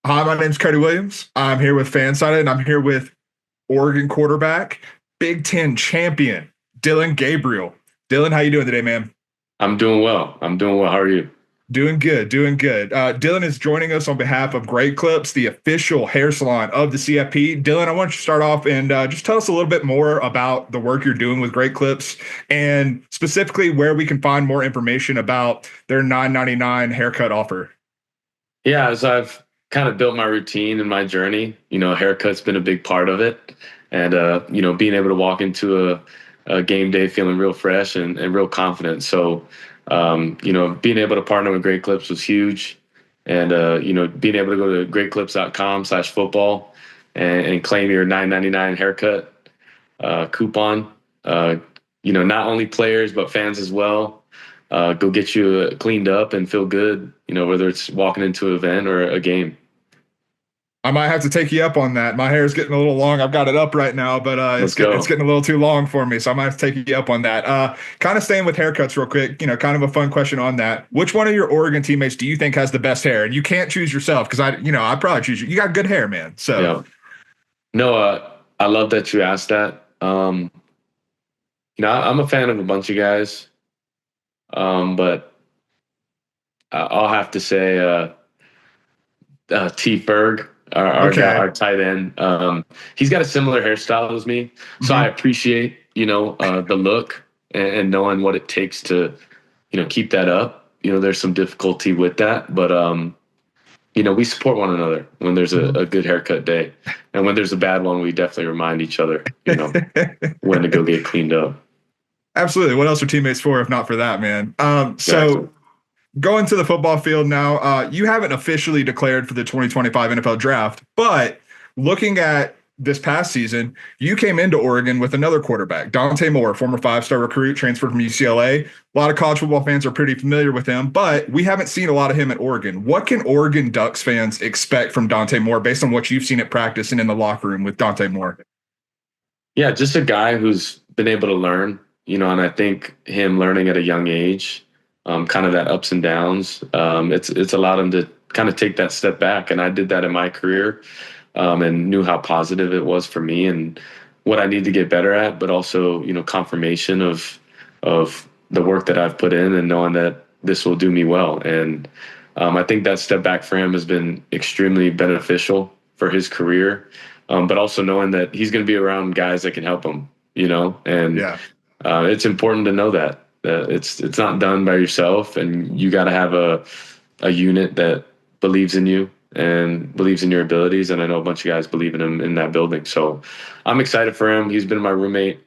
Hi, my name's Cody Williams. I'm here with Fansided, and I'm here with Oregon quarterback, Big Ten champion, Dillon Gabriel. Dillon, how you doing today, man? I'm doing well. I'm doing well. How are you? Doing good, doing good. Dillon is joining us on behalf of Great Clips, the official hair salon of the CFP. Dillon, I want you to start off and just tell us a little bit more about the work you're doing with Great Clips and specifically where we can find more information about their $9.99 haircut offer. Yeah, as I've kind of built my routine and my journey, haircut's been a big part of it. And, being able to walk into a game day feeling real fresh and real confident. So, being able to partner with Great Clips was huge. And, being able to go to greatclips.com/football and claim your $9.99 haircut coupon, not only players, but fans as well. Go get you cleaned up and feel good, whether it's walking into an event or a game. I might have to take you up on that. My hair is getting a little long. I've got it up right now, but Let's go. it's getting a little too long for me. So I might have to take you up on that. Kind of staying with haircuts real quick, kind of a fun question on that. Which one of your Oregon teammates do you think has the best hair? And you can't choose yourself because I'd probably choose you. You got good hair, man. So Yeah. No, I love that you asked that. I'm a fan of a bunch of guys, but I'll have to say T. Ferg, our guy, okay. our tight end. He's got a similar hairstyle as me, so I Mhm. appreciate the look and knowing what it takes to keep that up. There's some difficulty with that, but we support one another when there's a good haircut day, and when there's a bad one, we definitely remind each other, when to go get cleaned up. Absolutely. What else are teammates for if not for that, man? Exactly. So going to the football field now, you haven't officially declared for the 2025 NFL draft, but looking at this past season, you came into Oregon with another quarterback, Dante Moore, former five-star recruit, transferred from UCLA. A lot of college football fans are pretty familiar with him, but we haven't seen a lot of him at Oregon. What can Oregon Ducks fans expect from Dante Moore based on what you've seen at practice and in the locker room with Dante Moore? Yeah, just a guy who's been able to learn, and I think him learning at a young age, kind of that ups and downs, it's allowed him to kind of take that step back. And I did that in my career, and knew how positive it was for me and what I need to get better at, but also, confirmation of the work that I've put in and knowing that this will do me well. And I think that step back for him has been extremely beneficial for his career, but also knowing that he's going to be around guys that can help him, and Yeah. it's important to know that it's not done by yourself, and you got to have a unit that believes in you and believes in your abilities. And I know a bunch of guys believe in him in that building. So I'm excited for him. He's been my roommate,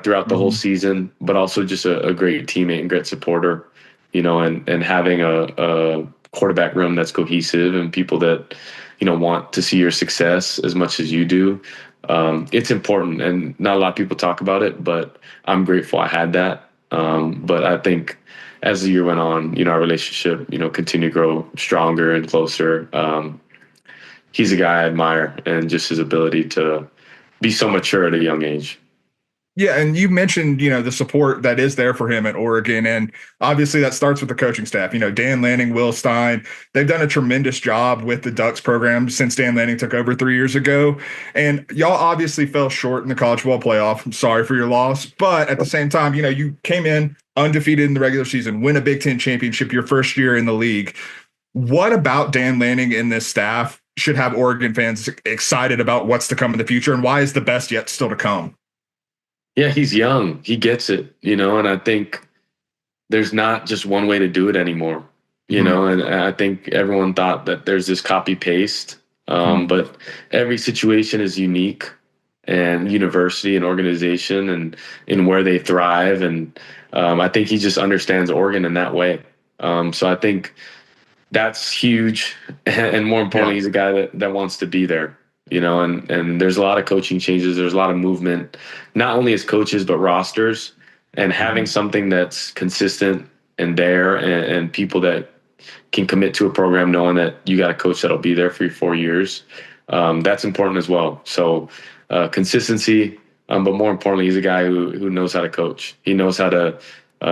throughout the whole Mhm. season, but also just a great teammate and great supporter, and having a quarterback room that's cohesive and people that, want to see your success as much as you do. It's important, and not a lot of people talk about it, but I'm grateful I had that. But I think as the year went on, our relationship, continued to grow stronger and closer. He's a guy I admire, and just his ability to be so mature at a young age. Yeah, and you mentioned, the support that is there for him at Oregon, and obviously that starts with the coaching staff. Dan Lanning, Will Stein, they've done a tremendous job with the Ducks program since Dan Lanning took over 3 years ago. And y'all obviously fell short in the college football playoff. I'm sorry for your loss, but at the same time, you came in undefeated in the regular season, win a Big Ten championship your first year in the league. What about Dan Lanning and this staff should have Oregon fans excited about what's to come in the future, and why is the best yet still to come? Yeah, he's young. He gets it, and I think there's not just one way to do it anymore, Mhm. and I think everyone thought that there's this copy paste, Mhm. but every situation is unique, and university and organization and in where they thrive. And I think he just understands Oregon in that way. So I think that's huge. And more Yeah. importantly, he's a guy that wants to be there, and there's a lot of coaching changes. There's a lot of movement, not only as coaches, but rosters, and having Mhm. something that's consistent and there, and people that can commit to a program knowing that you got a coach that'll be there for your 4 years. That's important as well. So consistency, but more importantly, he's a guy who knows how to coach. He knows how to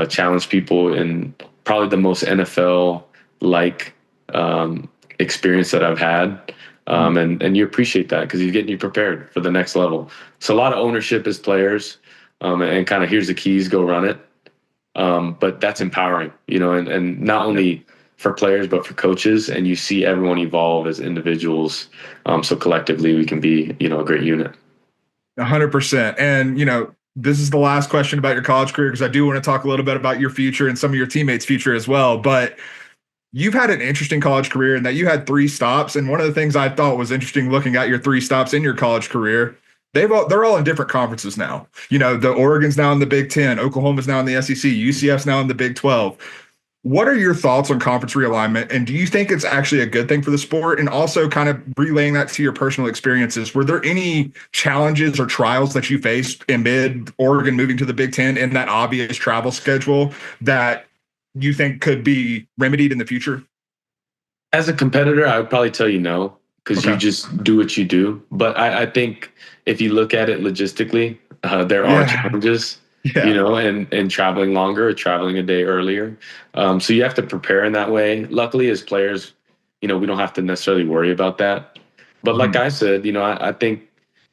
challenge people in probably the most NFL like experience that I've had. And you appreciate that because he's getting you prepared for the next level. So a lot of ownership as players, and kind of here's the keys, go run it. But that's empowering, and not only for players, but for coaches. And you see everyone evolve as individuals. So collectively we can be, a great unit. 100%. And, this is the last question about your college career, because I do want to talk a little bit about your future and some of your teammates' future as well. But you've had an interesting college career in that you had 3 stops. And one of the things I thought was interesting looking at your 3 stops in your college career, they're all in different conferences now. The Oregon's now in the Big Ten, Oklahoma's now in the SEC, UCF's now in the Big 12. What are your thoughts on conference realignment? And do you think it's actually a good thing for the sport? And also kind of relaying that to your personal experiences, were there any challenges or trials that you faced amid Oregon moving to the Big Ten in that obvious travel schedule that you think could be remedied in the future? As a competitor, I would probably tell you no, because you just do what you do. But I think if you look at it logistically, there are challenges, and traveling longer or traveling a day earlier. So you have to prepare in that way. Luckily, as players, we don't have to necessarily worry about that. But like I said, I think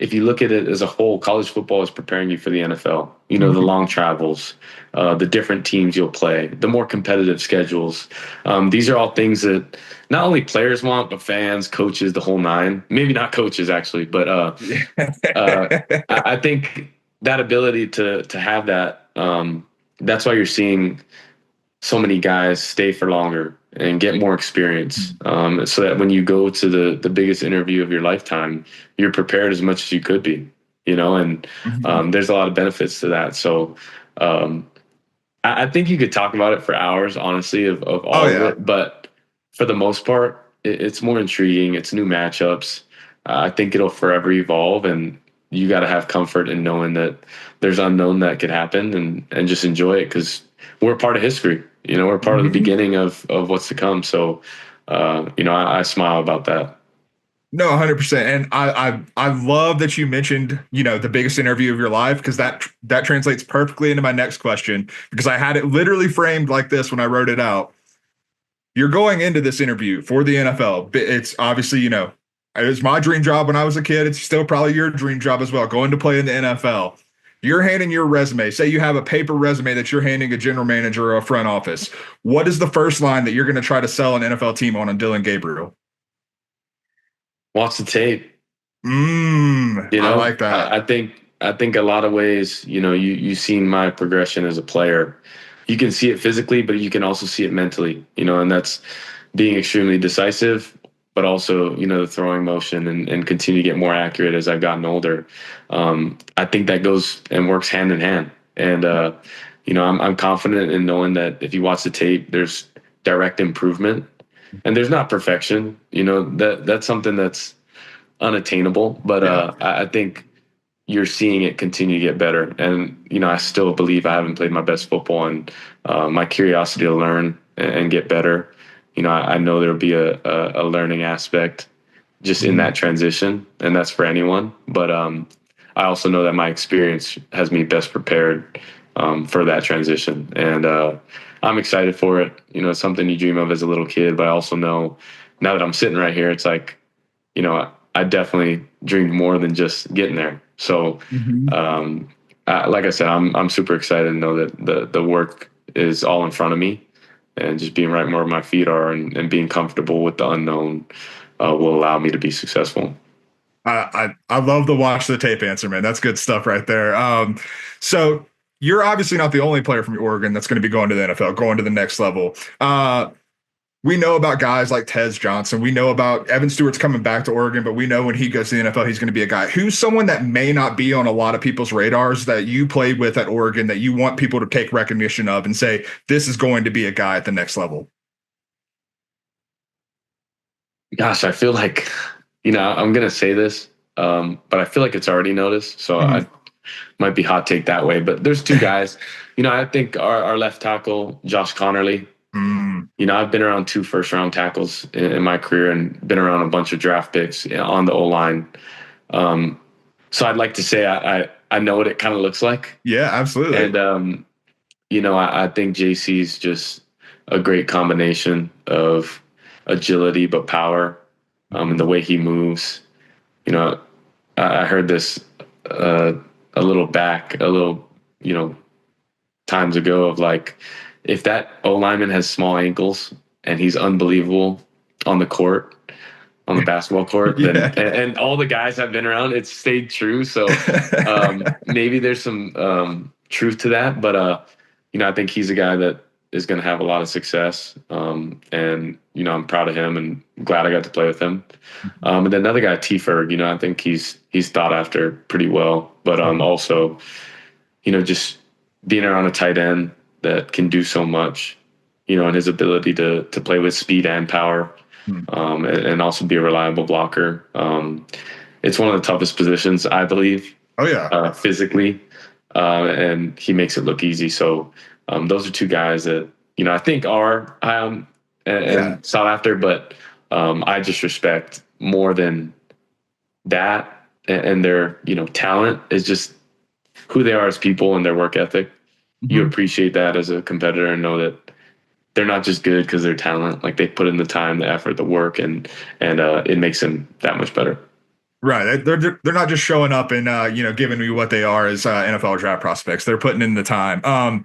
if you look at it as a whole, college football is preparing you for the NFL. The long travels, the different teams you'll play, the more competitive schedules. These are all things that not only players want, but fans, coaches, the whole nine. Maybe not coaches, actually, but I think that ability to have that, that's why you're seeing so many guys stay for longer and get more experience, so that when you go to the biggest interview of your lifetime, you're prepared as much as you could be, and there's a lot of benefits to that. So I think you could talk about it for hours, honestly, of all of it. But for the most part, it's more intriguing. It's new matchups. I think it'll forever evolve, and you got to have comfort in knowing that there's unknown that could happen, and just enjoy it, because we're part of history. We're part of the beginning of what's to come. So, I smile about that. No, 100%. And I love that you mentioned, the biggest interview of your life, because that translates perfectly into my next question, because I had it literally framed like this when I wrote it out. You're going into this interview for the NFL. It's obviously, it was my dream job when I was a kid. It's still probably your dream job as well, going to play in the NFL. You're handing your resume. Say you have a paper resume that you're handing a general manager or a front office. What is the first line that you're going to try to sell an NFL team on Dillon Gabriel? Watch the tape. I like that. I think a lot of ways, you've seen my progression as a player. You can see it physically, but you can also see it mentally, and that's being extremely decisive, but also, the throwing motion, and continue to get more accurate as I've gotten older. I think that goes and works hand in hand. And, I'm confident in knowing that if you watch the tape, there's direct improvement, and there's not perfection. That's something that's unattainable, but I think you're seeing it continue to get better. And, I still believe I haven't played my best football, and my curiosity to learn and get better. I know there'll be a learning aspect just in that transition, and that's for anyone. But I also know that my experience has me best prepared for that transition. And I'm excited for it. It's something you dream of as a little kid, but I also know now that I'm sitting right here, it's like, I definitely dreamed more than just getting there. So, like I said, I'm super excited to know that the work is all in front of me, and just being right where my feet are, and being comfortable with the unknown will allow me to be successful. I love the watch the tape answer, man. That's good stuff right there. So you're obviously not the only player from Oregon that's going to be going to the NFL, going to the next level. We know about guys like Tez Johnson. We know about Evan Stewart's coming back to Oregon, but we know when he goes to the NFL, he's going to be a guy. Who's someone that may not be on a lot of people's radars that you played with at Oregon that you want people to take recognition of and say, this is going to be a guy at the next level? Gosh, I feel like, I'm going to say this, but I feel like it's already noticed. So I might be hot take that way. But there's 2 guys. I think our left tackle, Josh Connerly. I've been around 2 first-round tackles in my career, and been around a bunch of draft picks on the O-line. So I'd like to say I know what it kind of looks like. Yeah, absolutely. And, I think JC's just a great combination of agility, but power, and the way he moves. You know, I heard this a little, times ago of like, if that O lineman has small ankles and he's unbelievable on the court, on the basketball court, then Yeah. and all the guys I've been around, it's stayed true. So maybe there's some truth to that, but I think he's a guy that is going to have a lot of success. And I'm proud of him and glad I got to play with him. And then another guy, T. Ferg, I think he's thought after pretty well, but also, just being around a tight end that can do so much, and his ability to play with speed and power, and also be a reliable blocker. It's one of the toughest positions, I believe. Oh yeah. Physically, and he makes it look easy. So those are two guys that I think are and sought after, but I just respect more than that, and their talent is just who they are as people and their work ethic. You appreciate that as a competitor and know that they're not just good because they're talent. Like they put in the time, the effort, the work, and it makes them that much better. Right. They're not just showing up and giving you what they are as NFL draft prospects. They're putting in the time.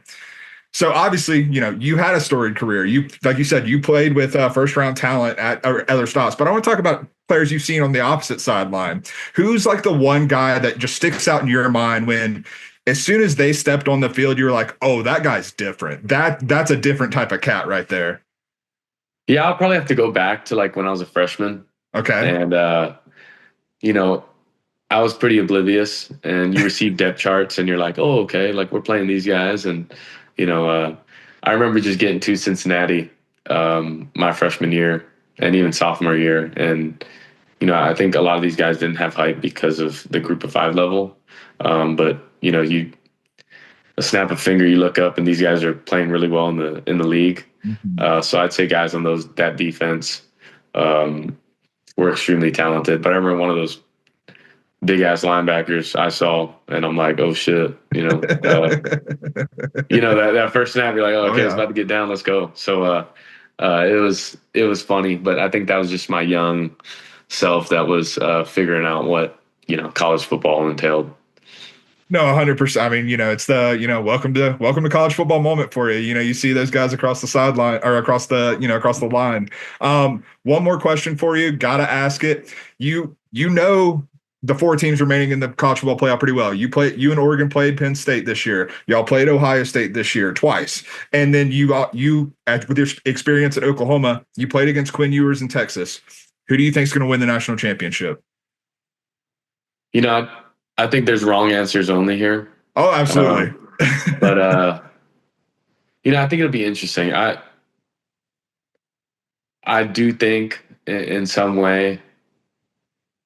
So obviously, you had a storied career. Like you said, you played with first round talent at other stops. But I want to talk about players you've seen on the opposite sideline. Who's like the one guy that just sticks out in your mind when, as soon as they stepped on the field, you're like, oh, that guy's different. That's a different type of cat right there. Yeah, I'll probably have to go back to like when I was a freshman. Okay. And I was pretty oblivious, and you receive depth charts and you're like, oh, okay, like we're playing these guys. And, I remember just getting to Cincinnati my freshman year and even sophomore year. And, I think a lot of these guys didn't have hype because of the group of 5 level. But, you a snap of finger, you look up and these guys are playing really well in the league. So I'd say guys on that defense were extremely talented. But I remember one of those big ass linebackers I saw, and I'm like, oh shit, that first snap, you're like, oh, okay, it's about to get down, let's go. So it was funny, but I think that was just my young self that was figuring out what college football entailed. No, 100%. I mean, it's the, welcome to college football moment for you. You see those guys across the sideline or across the line. One more question for you. Got to ask it. The 4 teams remaining in the college football playoff pretty well. You and Oregon played Penn State this year. Y'all played Ohio State this year twice. And then you with your experience at Oklahoma, you played against Quinn Ewers in Texas. Who do you think is going to win the national championship? I think there's wrong answers only here. Oh, absolutely. But I think it'll be interesting. I do think in some way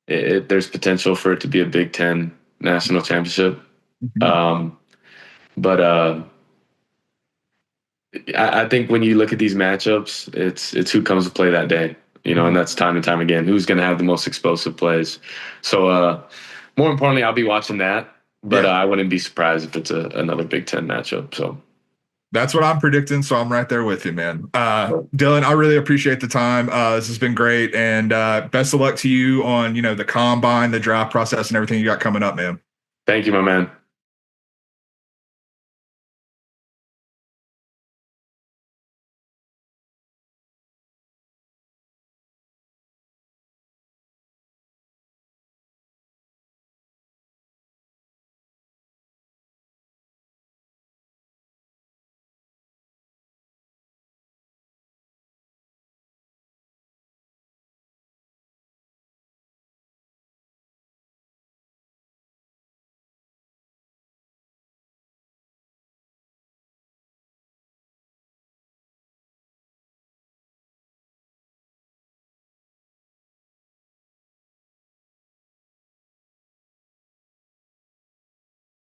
there's potential for it to be a Big Ten national championship. But I think when you look at these matchups, it's who comes to play that day, and that's time and time again, who's going to have the most explosive plays. So more importantly, I'll be watching that, but I wouldn't be surprised if it's another Big Ten matchup. So that's what I'm predicting. So I'm right there with you, man. Dillon, I really appreciate the time. This has been great. And best of luck to you on, the combine, the draft process, and everything you got coming up, man. Thank you, my man.